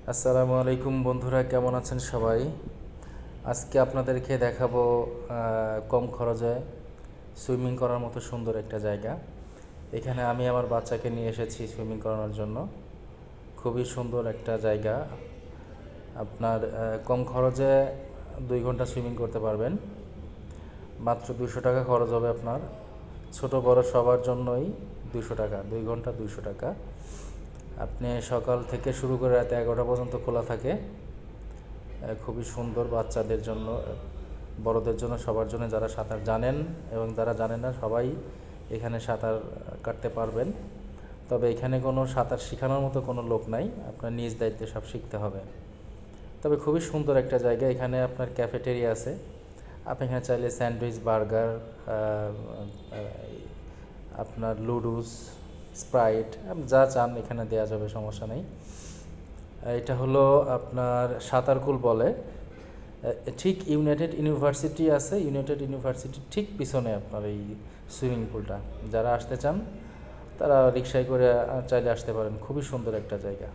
আসসালামু আলাইকুম বন্ধুরা, কেমন আছেন সবাই? আজকে আপনাদেরকে দেখাবো কম খরচে সুইমিং করার মতো সুন্দর একটা জায়গা। এখানে আমি আমার বাচ্চাকে নিয়ে এসেছি সুইমিং করানোর জন্য। খুবই সুন্দর একটা জায়গা। আপনার কম খরচে 2 ঘন্টা সুইমিং করতে পারবেন। মাত্র 200 টাকা খরচ হবে আপনার। ছোট বড় সবার জন্যই 200 টাকা, 2 ঘন্টা 200 টাকা। আপনি সকাল থেকে শুরু করে রাত 11টা পর্যন্ত খোলা থাকে। খুবই সুন্দর বাচ্চাদের জন্য, বড়দের জন্য, সবার জন্য, যারা সাঁতার জানেন এবং যারা জানেন না সবাই এখানে সাঁতার কাটতে পারবেন। তবে এখানে কোনো সাঁতার শেখানোর মতো কোনো লোক নাই, আপনার নিজ দায়িত্বে সব শিখতে হবে। তবে খুবই সুন্দর একটা জায়গা। এখানে আপনার ক্যাফেটেরিয়া আছে, আপনি এখানে চাইলে স্যান্ডউইচ, বার্গার, আপনার লুডুস, স্প্রাইট, যা চান এখানে দেওয়া যাবে, সমস্যা নেই। এটা হলো আপনার সাঁতারকুল বলে। ঠিক ইউনাইটেড ইউনিভার্সিটি আছে, ইউনাইটেড ইউনিভার্সিটির ঠিক পিছনে আপনার এই সুইমিং পুলটা। যারা আসতে চান তারা রিকশায় করে চাইলে আসতে পারেন। খুবই সুন্দর একটা জায়গা।